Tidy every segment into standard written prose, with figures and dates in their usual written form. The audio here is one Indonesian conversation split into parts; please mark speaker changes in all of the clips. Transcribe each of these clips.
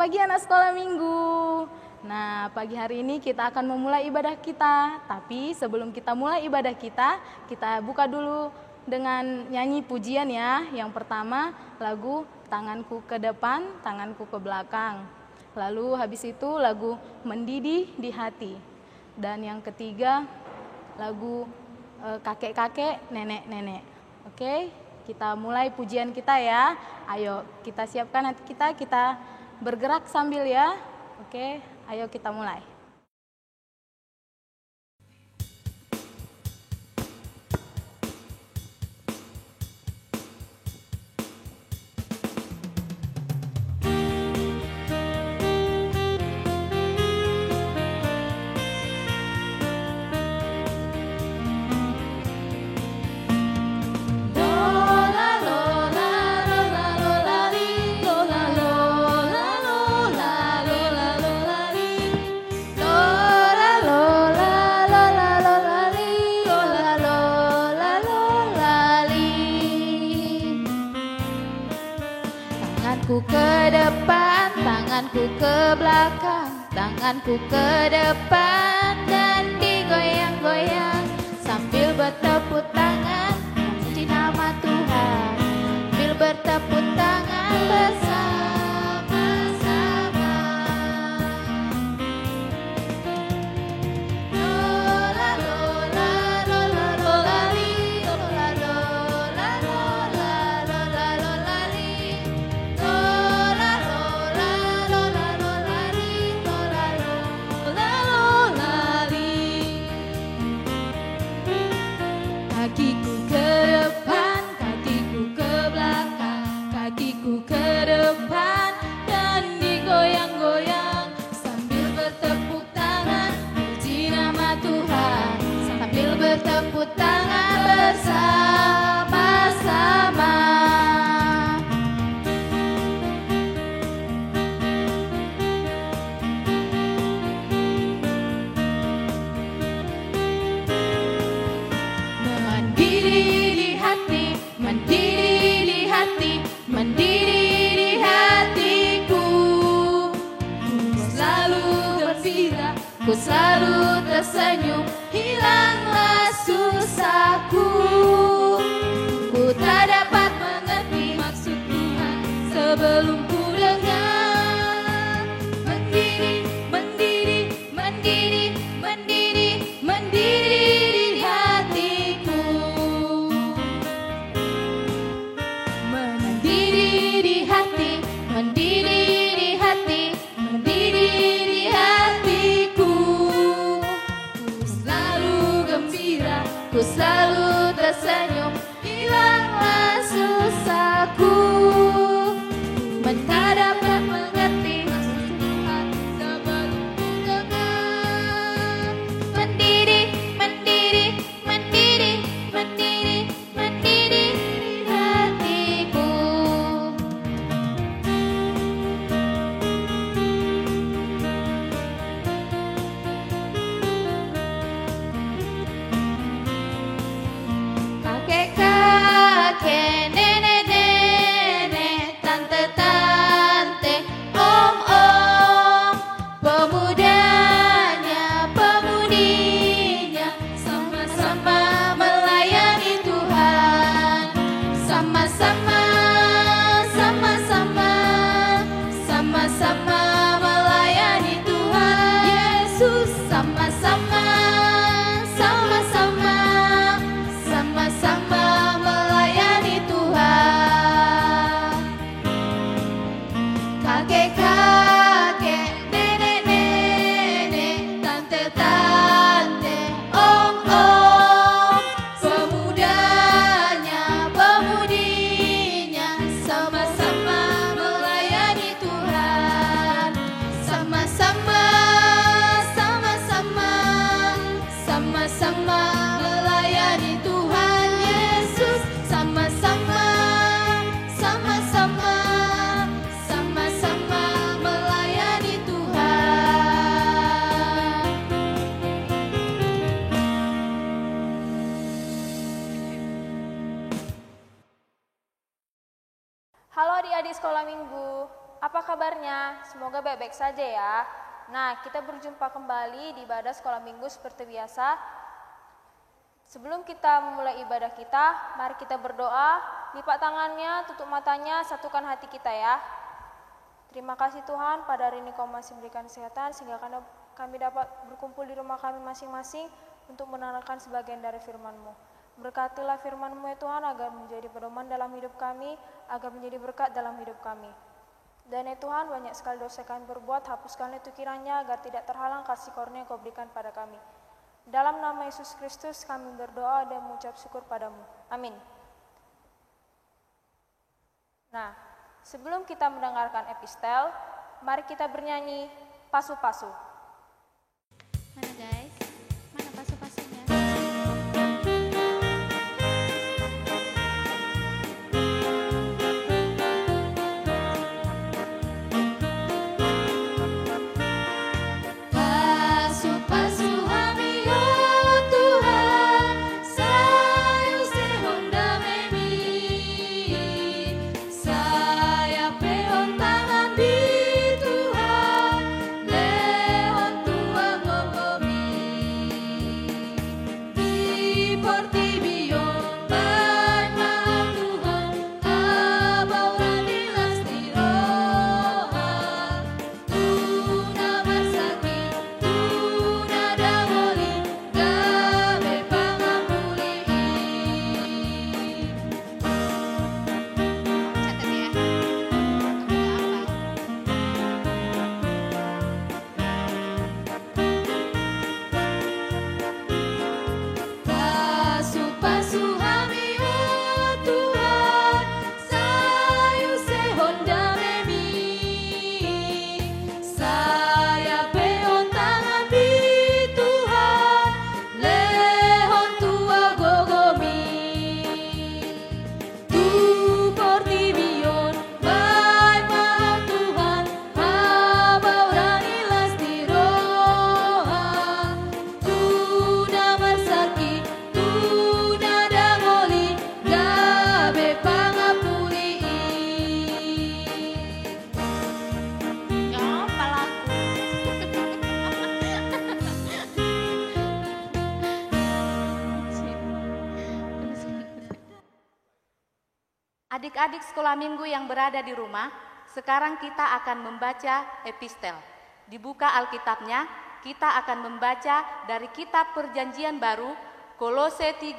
Speaker 1: pagi anak sekolah minggu. Nah, pagi hari ini kita akan memulai ibadah kita. Tapi sebelum kita mulai ibadah kita buka dulu dengan nyanyi pujian ya. Yang pertama lagu Tanganku ke Depan, Tanganku ke Belakang. Lalu habis itu lagu Mendidih di Hati. Dan yang ketiga lagu Kakek-kakek, Nenek-nenek. Oke, kita mulai pujian kita ya. Ayo kita siapkan hati kita bergerak sambil ya. Oke, ayo kita mulai. Tanganku ke depan, tanganku ke belakang, tanganku ke depan dan digoyang-goyang sambil bertepuk tangan puji nama Tuhan, sambil bertepuk tangan bersama-sama. Lola lola lola lola li, lola lola lola lola lola li. Kakiku ke depan, kakiku ke belakang, kakiku ke depan dan digoyang-goyang sambil bertepuk tangan puji nama Tuhan, sambil bertepuk tangan bersama-sama. Mendidih di hatiku, ku selalu gembira, ku selalu tersenyum, hilanglah susahku. Ku tak dapat mengerti maksud Tuhan sebelum ku dengar. Mendidih, mendidih, mendidih, mendidih, mendidih di hatiku. Mendidih di hati, mendidih di hati, mendidih di hatiku. Ku selalu gembira, ku selalu tersenyum, hilanglah susahku. Tak dapat mengerti maksud Tuhan sebelum ku dengar. Mendidih, mendidih, mendidih, mendidih, mendidih di hatiku. Kakek-kakek, nenek-nenek, tante-tante, om-om, pemudanya, pemudinya, sama-sama melayani Tuhan. Sama-sama, sama-sama, sama-sama melayani Tuhan Yesus. Sama-sama, sama-sama, sama-sama melayani Tuhan. Kakek-kakek, nenek-nenek, tante-tante, om-om, pemudanya, pemudinya, sama-sama melayani Tuhan. Sama-sama, sama-sama, sama-sama melayani Tuhan Yesus. Sama-sama, sama-sama, sama-sama melayani Tuhan.
Speaker 2: Halo adik-adik sekolah minggu, apa kabarnya? Semoga baik-baik saja ya. Nah, kita berjumpa kembali di ibadah sekolah minggu seperti biasa. Sebelum kita memulai ibadah kita, mari kita berdoa, lipat tangannya, tutup matanya, satukan hati kita ya. Terima kasih Tuhan, pada hari ini Kau masih memberikan kesehatan sehingga kami dapat berkumpul di rumah kami masing-masing untuk mendengarkan sebagian dari firman-Mu. Berkatilah firman-Mu ya Tuhan agar menjadi pedoman dalam hidup kami, agar menjadi berkat dalam hidup kami. Dan ya Tuhan, banyak sekali dosa kami berbuat, hapuskanlah itu kiranya agar tidak terhalang kasih karunia yang Kau berikan pada kami. Dalam nama Yesus Kristus kami berdoa dan mengucap syukur padamu. Amin. Nah, sebelum kita mendengarkan epistel, mari kita bernyanyi pasu-pasu.
Speaker 3: Mana guys? Mana pasu-pasunya? Pasu-pasu kami oh Tuhan, sayu sehonda memi, saya peon tangan di Tuhan, lehon tua gogomi, di portibion ban mahal Tuhan, abauran dilas tiroha, tuna bersaki, tuna damoli, gabe pangapuli. Catat ya, aku hafal. Pasu-pasu kami oh Tuhan, sayu sehonda memi, saya peon tangan di Tuhan, lehon tua gogomi, tu portibion bai mahal Tuhan, abauran ilas tiroha, tuna bersaki, tuna damoli, gabe pangapuli. Gak apa lagu.
Speaker 4: Adik-adik sekolah minggu yang berada di rumah, sekarang kita akan membaca epistel. Dibuka Alkitabnya, kita akan membaca dari kitab Perjanjian Baru, Kolose 3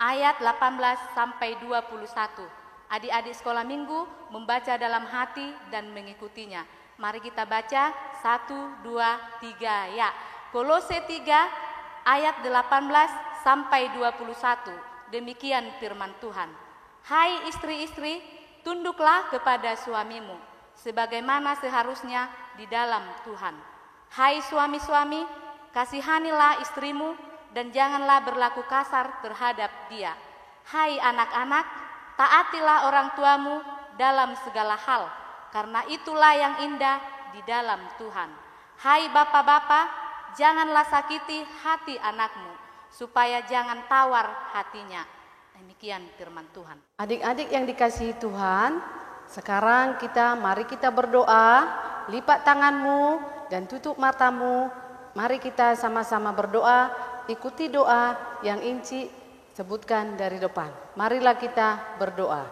Speaker 4: ayat 18 sampai 21. Adik-adik sekolah minggu membaca dalam hati dan mengikutinya. Mari kita baca 1, 2, 3 ya. Kolose 3 ayat 18 sampai 21. Demikian firman Tuhan. Hai istri-istri, tunduklah kepada suamimu, sebagaimana seharusnya di dalam Tuhan. Hai suami-suami, kasihanilah istrimu, dan janganlah berlaku kasar terhadap dia. Hai anak-anak, taatilah orang tuamu dalam segala hal, karena itulah yang indah di dalam Tuhan. Hai bapak-bapak, janganlah sakiti hati anakmu, supaya jangan tawar hatinya. Demikian firman Tuhan.
Speaker 5: Adik-adik yang dikasihi Tuhan, sekarang mari kita berdoa, lipat tanganmu dan tutup matamu. Mari kita sama-sama berdoa, ikuti doa yang Inci sebutkan dari depan. Marilah kita berdoa.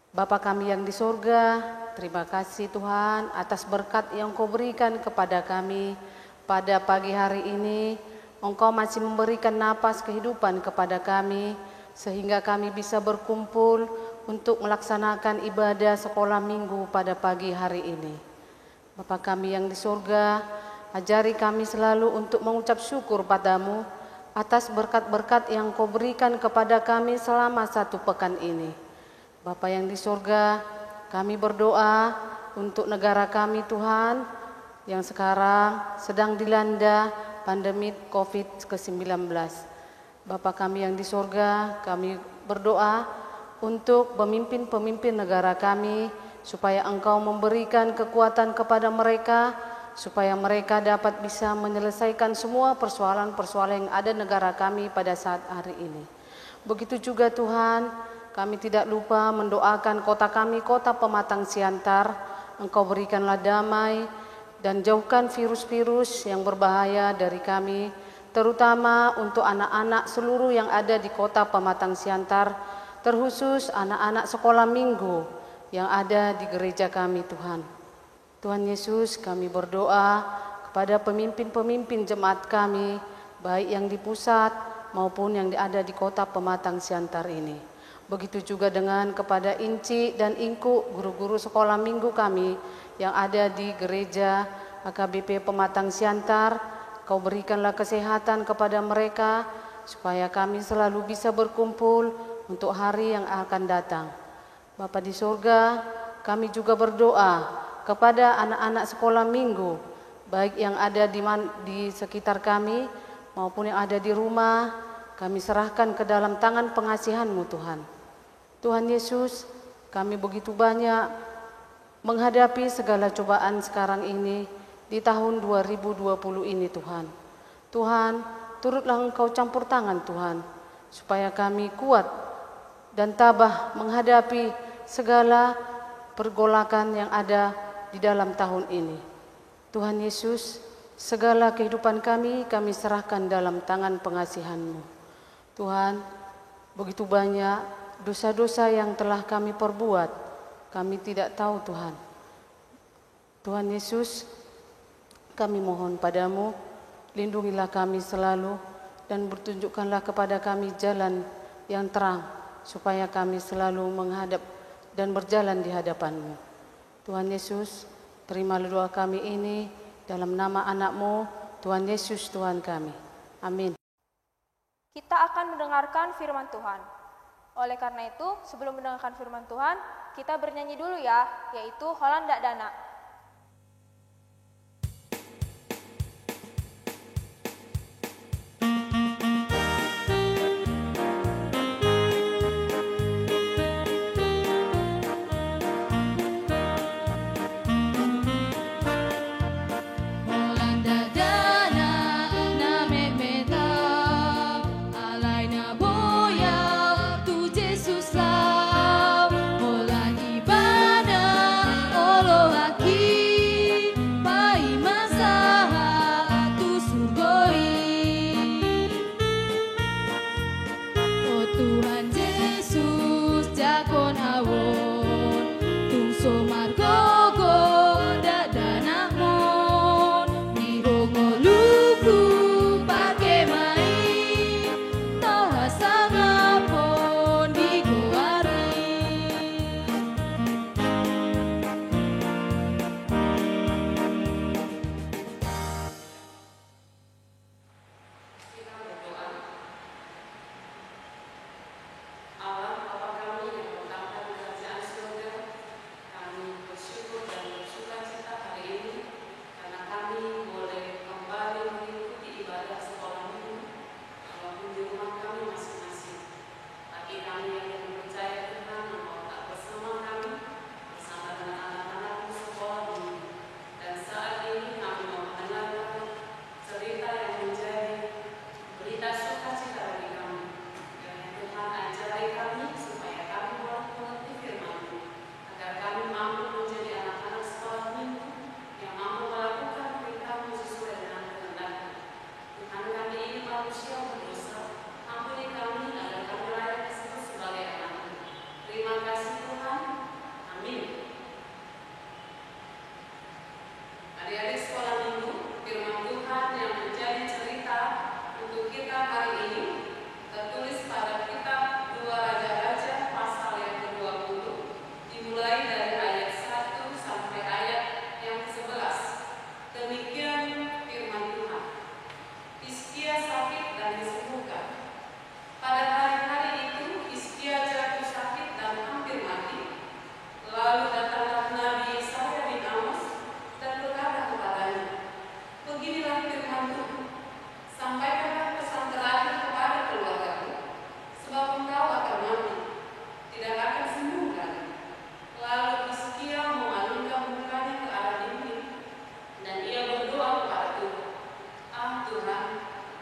Speaker 5: Bapa kami yang di sorga, terima kasih Tuhan atas berkat yang Kau berikan kepada kami pada pagi hari ini. Engkau masih memberikan napas kehidupan kepada kami, sehingga kami bisa berkumpul untuk melaksanakan ibadah sekolah minggu pada pagi hari ini. Bapa kami yang di surga, ajari kami selalu untuk mengucap syukur padamu atas berkat-berkat yang Kau berikan kepada kami selama satu pekan ini. Bapa yang di surga, kami berdoa untuk negara kami Tuhan, yang sekarang sedang dilanda pandemi COVID-19. Bapa kami yang di sorga, kami berdoa untuk pemimpin-pemimpin negara kami, supaya Engkau memberikan kekuatan kepada mereka, supaya mereka dapat bisa menyelesaikan semua persoalan-persoalan yang ada negara kami pada saat hari ini. Begitu juga Tuhan, kami tidak lupa mendoakan kota kami, kota Pematang Siantar. Engkau berikanlah damai dan jauhkan virus-virus yang berbahaya dari kami, terutama untuk anak-anak seluruh yang ada di kota Pematang Siantar, terkhusus anak-anak sekolah minggu yang ada di gereja kami, Tuhan. Tuhan Yesus, kami berdoa kepada pemimpin-pemimpin jemaat kami, baik yang di pusat maupun yang ada di kota Pematang Siantar ini. Begitu juga dengan kepada Inci dan Ingku, guru-guru sekolah minggu kami yang ada di gereja AKBP Pematang Siantar. Kau berikanlah kesehatan kepada mereka supaya kami selalu bisa berkumpul untuk hari yang akan datang. Bapa di surga, kami juga berdoa kepada anak-anak sekolah minggu, baik yang ada di sekitar kami maupun yang ada di rumah. Kami serahkan ke dalam tangan pengasihan-Mu, Tuhan. Tuhan Yesus, kami begitu banyak menghadapi segala cobaan sekarang ini di tahun 2020 ini, Tuhan. Tuhan, turutlah Engkau campur tangan, Tuhan, supaya kami kuat dan tabah menghadapi segala pergolakan yang ada di dalam tahun ini. Tuhan Yesus, segala kehidupan kami serahkan dalam tangan pengasihan-Mu. Tuhan, begitu banyak dosa-dosa yang telah kami perbuat, kami tidak tahu, Tuhan. Tuhan Yesus, kami mohon padamu, lindungilah kami selalu dan bertunjukkanlah kepada kami jalan yang terang, supaya kami selalu menghadap dan berjalan di hadapan-Mu. Tuhan Yesus, terimalah doa kami ini dalam nama anak-Mu, Tuhan Yesus Tuhan kami. Amin.
Speaker 2: Kita akan mendengarkan firman Tuhan. Oleh karena itu, sebelum mendengarkan firman Tuhan, kita bernyanyi dulu ya, yaitu Holanda Dana.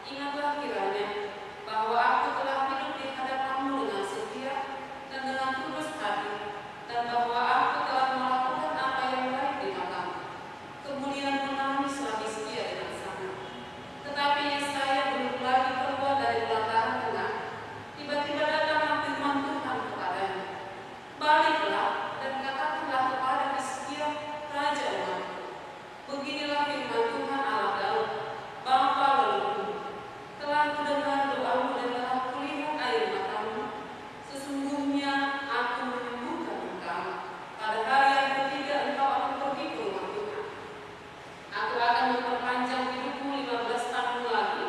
Speaker 6: Ingatlah kiranya bahwa aku telah hidup di hadapan-Mu dengan setia
Speaker 5: dan dengan tulus hati, dan bahwa aku telah melakukan apa yang baik di matamu. Kemudian menangislah Hizkia dengan sangat. Tetapi Yesaya belum lagi keluar dari pelataran tengah. Tiba-tiba datanglah firman Tuhan kepadanya. Baliklah dan katakanlah kepada Hizkia, raja umatku. Beginilah firman Tuhan Allah Daud, Bapa leluhurmu. Telah kudengar doamu dan telah kulihat air matamu. Sesungguhnya aku menyembuhkan engkau. Pada hari yang ketiga engkau akan pergi ke rumah Tuhan. Aku akan memperpanjang hidupmu 15 tahun lagi,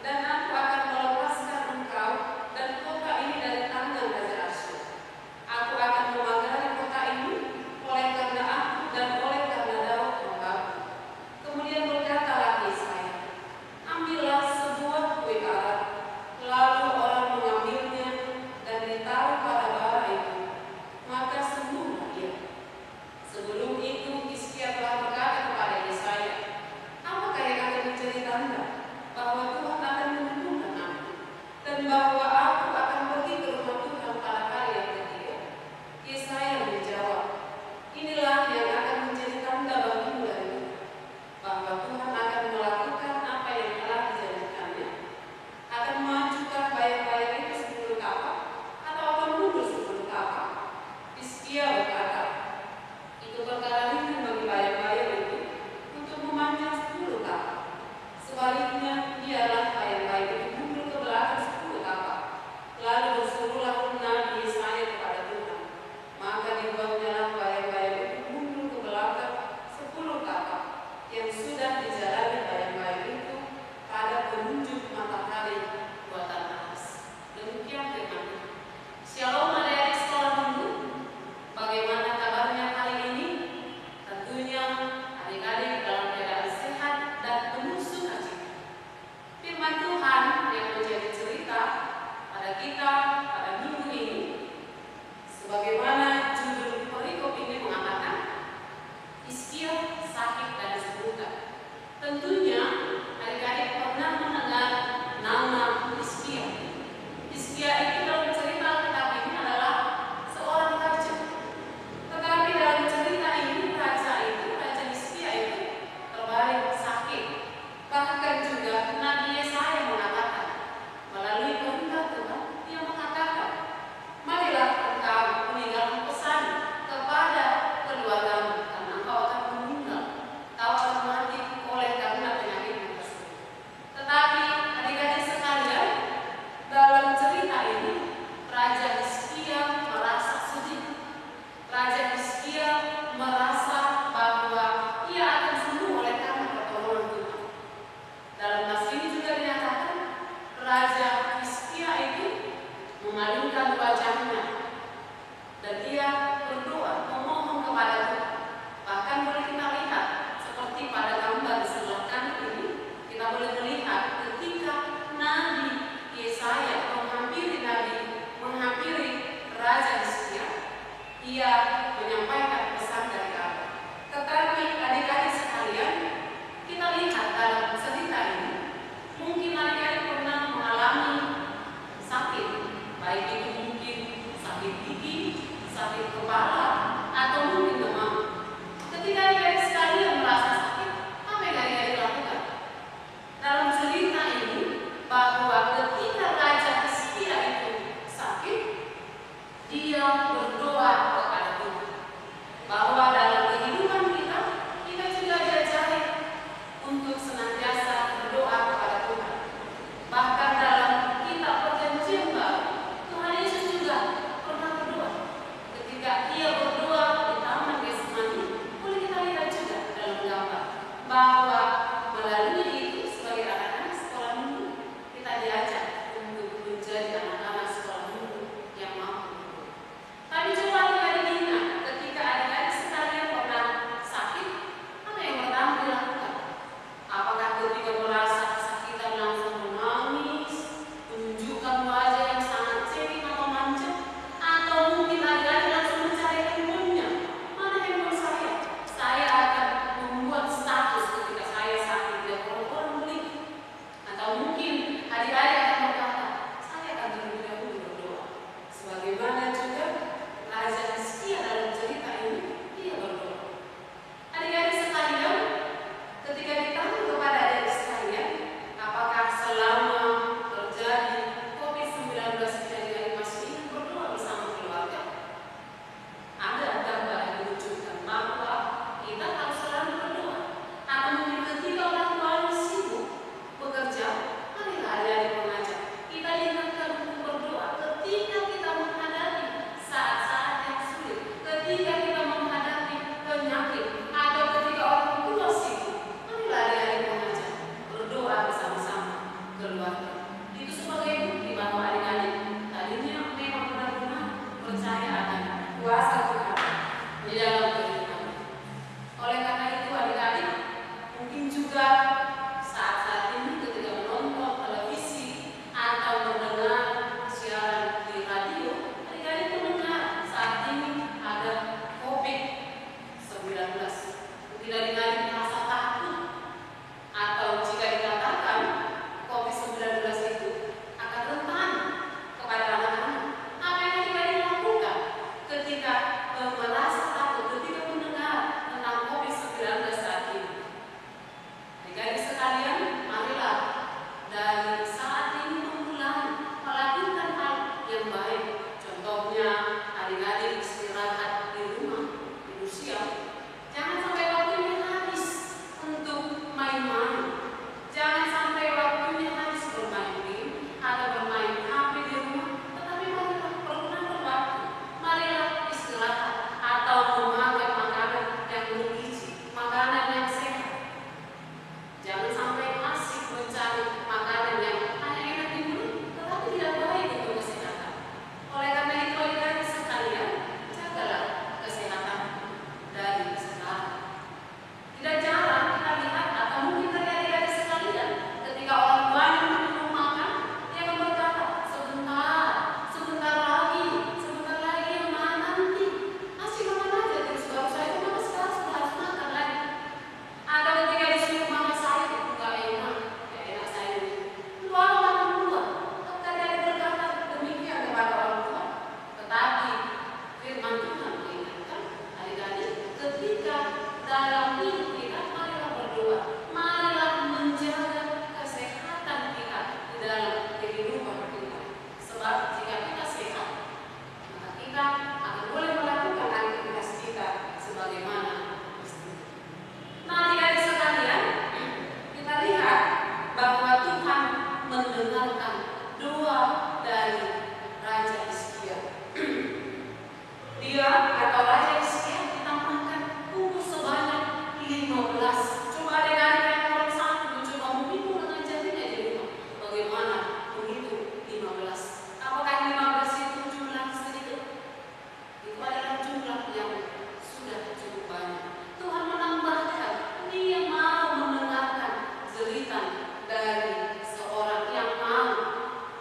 Speaker 5: dan aku akan melepaskan engkau dan kota ini dari tangan Raja Asyur. Aku akan memagari kota ini oleh karena aku dan oleh karena Daud hambaku. Kemudian berkatalah Yesaya, ambillah sebuah kue karat. Lalu orang mengambilnya dan ditaruh pada bara itu, maka sembuhlah dia. Sebelum itu Hizkia telah berkata kepada Yesaya, apakah yang akan menjadi tanda bahwa Tuhan akan menyembuhkan aku, dan bahwa aku akan pergi ke rumah Tuhan pada hari yang ketiga? Yesaya menjawab, inilah yang akan menjadi tanda bagimu dari Tuhan, bahwa Tuhan akan melakukan apa yang telah dijanjikannya. Akan mengajukan bayang-bayang itu 10 kapak, atau akan mundur 10 kapak? Hizkia berkata, itu perkara ringan bagi bayang-bayang itu untuk memanjang 10 kapak. Sebaliknya, biarlah bayang-bayang itu mundur ke belakang 10 kapak. Lalu berserulah nabi Yesaya kepada Tuhan. Maka dibuatnyalah bayang-bayang itu mundur ke belakang 10 kapak, yang sudah dijalani bayang-bayang itu pada penunjuk matahari buatan alas. Demikian firman Tuhan. Shalom adik-adik sekolah minggu. Bagaimana kabarnya hari ini? Tentunya adik-adik dalam keadaan sehat dan penuh sukacita. Firman Tuhan yang menjadi cerita pada kita pada minggu ini, sebagaimana judul perikop ini mengatakan, Hizkia sakit dan disembuhkan. Tentunya adik-adik pernah mendengar nama saat-saat ini ketika menonton televisi atau mendengar siaran di radio, adik-adik mendengar saat ini ada COVID-19. Tidak adik-adik merasa takut, atau jika dikatakan COVID-19 itu akan rentan kepada anak-anak, apa yang adik-adik lakukan ketika merasa takut, ketika mendengar tentang COVID-19 saat ini? Adik-adik sekalian, marilah dari saat ini memulai melakukan hal yang baik. Contohnya, adik-adik istirahat di rumah, tidur siang. Jangan sampai waktunya habis untuk main-main. Jangan sampai waktunya habis bermain game atau bermain HP di rumah. Tetapi marilah pergunakan waktu. Marilah istirahat atau memakai makanan yang bergizi, makanan yang sehat. Jangan sampai asik mencari makanan yang hanya enak di mulut, tetapi tidak baik untuk kesehatan. Oleh karena itu, adik-adik sekalian, jagalah kesehatan dari sekarang. Tidak jarang kita lihat, atau mungkin dari adik-adik sekalian, ketika orang banyak belum makan, dia akan berkata, sebentar lagi, yang mana nanti? Masih makan aja terus, baru saya itu makan sekarang sudah harus makan lagi. Atau ketika disuruh makan sayur, enggak enak sayur. Luang makan buah. Tadi ada berkata demikian kepada orang tua. Tetapi firman Tuhan mengingatkan adik-adik, ketika dalam hidup kita, marilah berdoa, marilah menjaga kesehatan kita di dalam kehidupan kita. Sebab jika kita sehat, maka kita akan boleh melakukan aktivitas kita sebagaimana mestinya. Nah, adik-adik sekalian, kita lihat bahwa Tuhan mendengarkan doa dari Raja Hizkia. Dia atau Raja Hizkia ditampakkan kumpul sebanyak 15. Coba adik-adik yang nomor 1 mencoba menghitung dengan jarinya di rumah. Bagaimana menghitung 15? Apakah 15 itu jumlah sedikit? Itu adalah jumlah yang sudah cukup banyak. Tuhan menambahkan, Dia mau mendengarkan jeritan dari seorang yang mau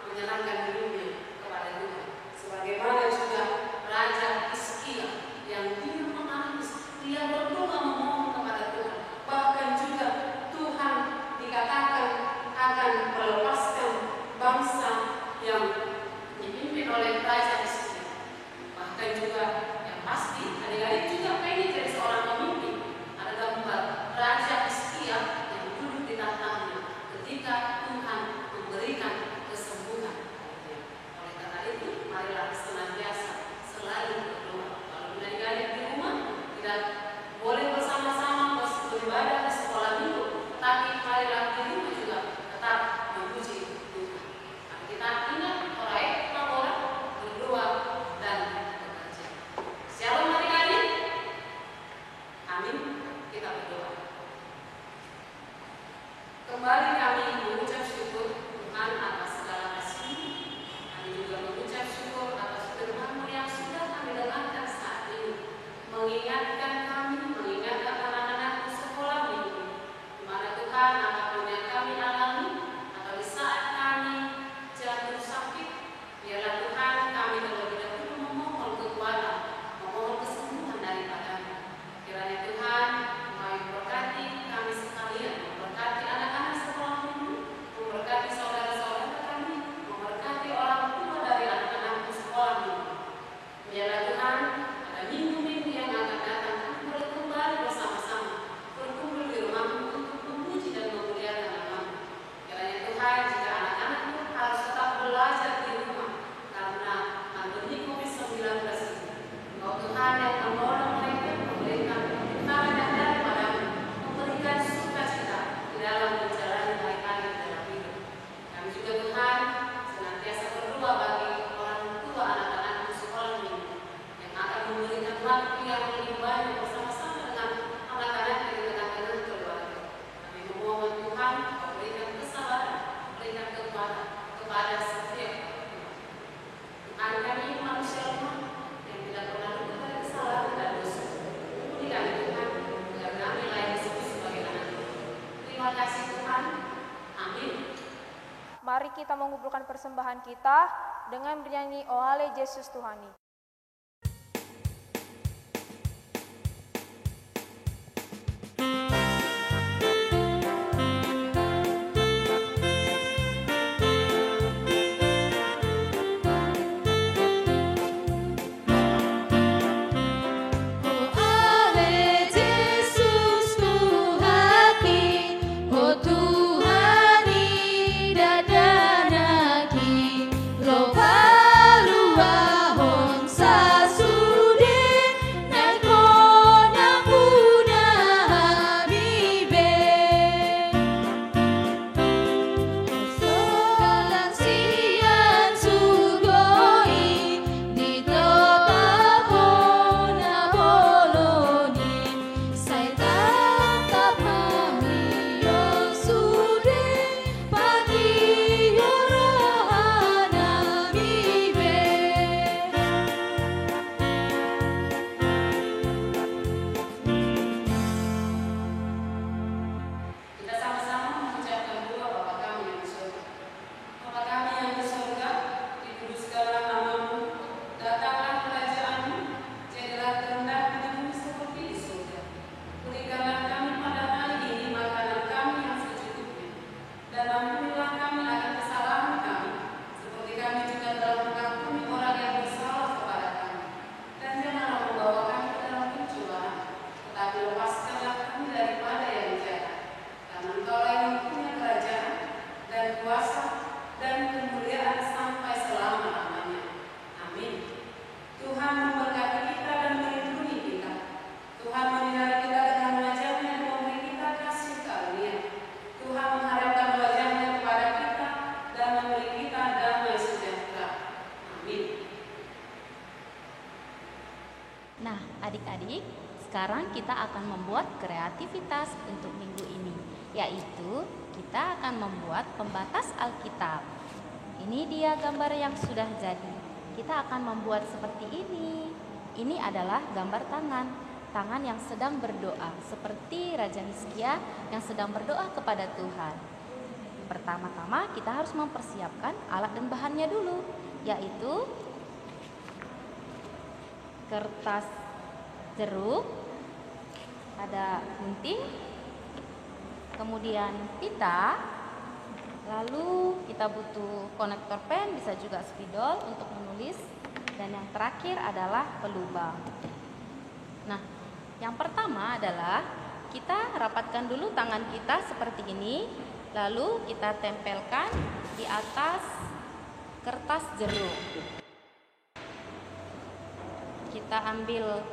Speaker 5: menyerahkan hidupnya kepada Tuhan. Sebagaimana juga Raja Hizkia yang dia menangis, dia berdoa memohon kepada Tuhan. Bahkan juga Tuhan dikatakan akan melepaskan bangsa yang dipimpin oleh Raja Hizkia. Bahkan juga yang pasti adik-adik juga pengen jadi seorang pemimpin. Ada gambar Raja Hizkia yang duduk di tahtanya ketika Tuhan memberikan kesembuhan padanya. Oleh karena itu, marilah senantiasa selalu berdoa. Kalau adik-adik di rumah tidak boleh bersama-sama beribadah di sekolah minggu, tapi marilah di rumah juga tetap memuji Tuhan. Nah, kita ingat orang laporan, berdoa dan bekerja. Shalom adik-adik. Amin. Kita berdoa. Kembali kami mengucap syukur Tuhan atas segala kasih. Kami juga mengucap syukur atas firman-Mu yang sudah kami dengarkan saat ini, mengingatkan kami, mengingatkan anak-anak di sekolah minggu, di mana Tuhan apapun yang kami alami atau di saat kami jatuh sakit, biarlah Tuhan kami terlebih dahulu memohon kekuatan, memohon kesembuhan daripada-Mu. Kiranya Tuhan memberkati kami sekalian, memberkati anak-anak sekolah kasih Tuhan. Amin.
Speaker 2: Mari kita mengumpulkan persembahan kita dengan bernyanyi O Hale Yesus Tuhani.
Speaker 3: Nah, adik-adik, sekarang kita akan membuat kreativitas untuk minggu ini, yaitu kita akan membuat pembatas Alkitab. Ini dia gambar yang sudah jadi. Kita akan membuat seperti ini. Ini adalah gambar tangan yang sedang berdoa, seperti Raja Hizkia yang sedang berdoa kepada Tuhan. Pertama-tama kita harus mempersiapkan alat dan bahannya dulu, yaitu kertas jeruk, ada gunting, kemudian pita, lalu kita butuh konektor pen, bisa juga spidol untuk menulis, dan yang terakhir adalah pelubang. Nah, yang pertama adalah kita rapatkan dulu tangan kita seperti ini, lalu kita tempelkan di atas kertas jeruk. Kita ambil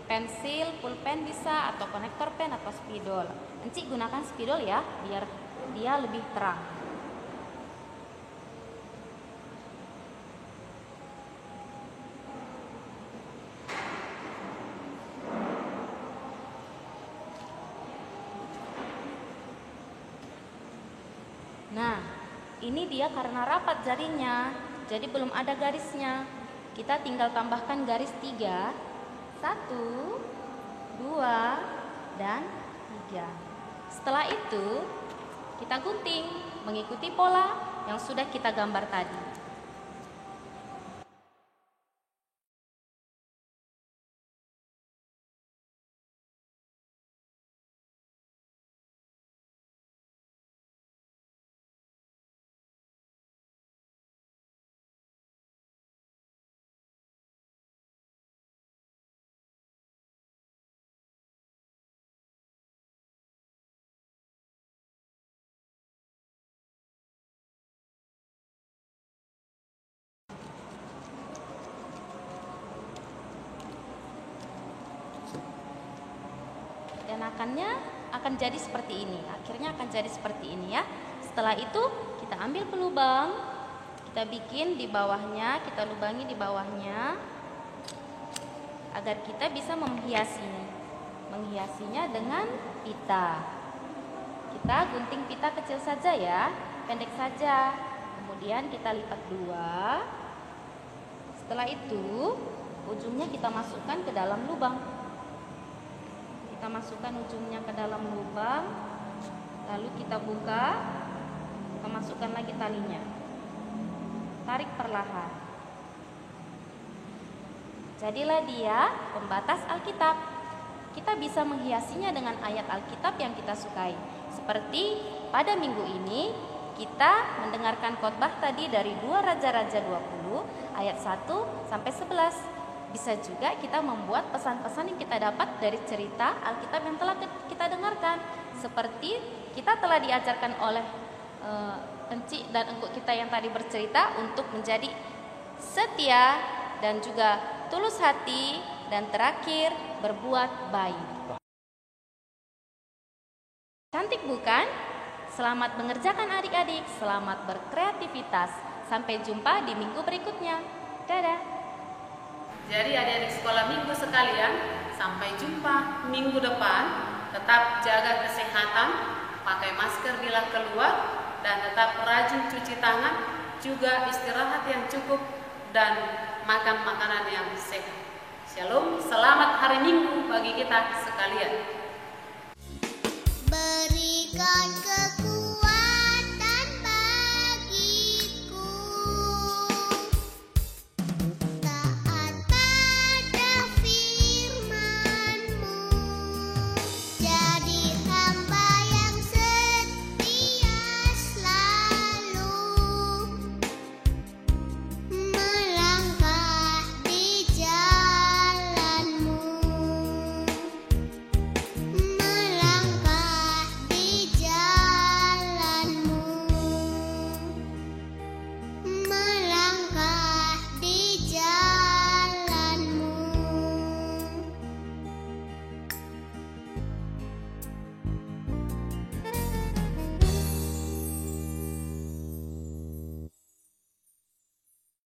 Speaker 3: pensil, pulpen bisa, atau konektor pen atau spidol. Enci gunakan spidol ya, biar dia lebih terang. Nah, ini dia karena rapat jarinya, jadi belum ada garisnya. Kita tinggal tambahkan garis 3, 1, 2, dan 3. Setelah itu, kita gunting mengikuti pola yang sudah kita gambar tadi. Dan akan jadi seperti ini. Akhirnya akan jadi seperti ini ya. Setelah itu kita ambil pelubang, kita bikin di bawahnya, kita lubangi di bawahnya agar kita bisa menghiasinya dengan pita. Kita gunting pita kecil saja ya, pendek saja. Kemudian kita lipat 2. Setelah itu ujungnya kita masukkan ke dalam lubang. Kita masukkan ujungnya ke dalam lubang. Lalu kita buka, kita masukkan lagi talinya. Tarik perlahan. Jadilah dia pembatas Alkitab. Kita bisa menghiasinya dengan ayat Alkitab yang kita sukai. Seperti pada minggu ini kita mendengarkan khotbah tadi dari 2 Raja-Raja 20 ayat 1 sampai 11. Bisa juga kita membuat pesan-pesan yang kita dapat dari cerita Alkitab yang telah kita dengarkan. Seperti kita telah diajarkan oleh Encik dan Engkuk kita yang tadi bercerita untuk menjadi setia dan juga tulus hati, dan terakhir berbuat baik. Cantik bukan? Selamat mengerjakan adik-adik, selamat berkreativitas. Sampai jumpa di minggu berikutnya. Dadah.
Speaker 5: Jadi adik-adik sekolah minggu sekalian, sampai jumpa minggu depan. Tetap jaga kesehatan, pakai masker bila keluar, dan tetap rajin cuci tangan, juga istirahat yang cukup, dan makan makanan yang sehat. Shalom, selamat hari Minggu bagi kita sekalian.
Speaker 6: Berikan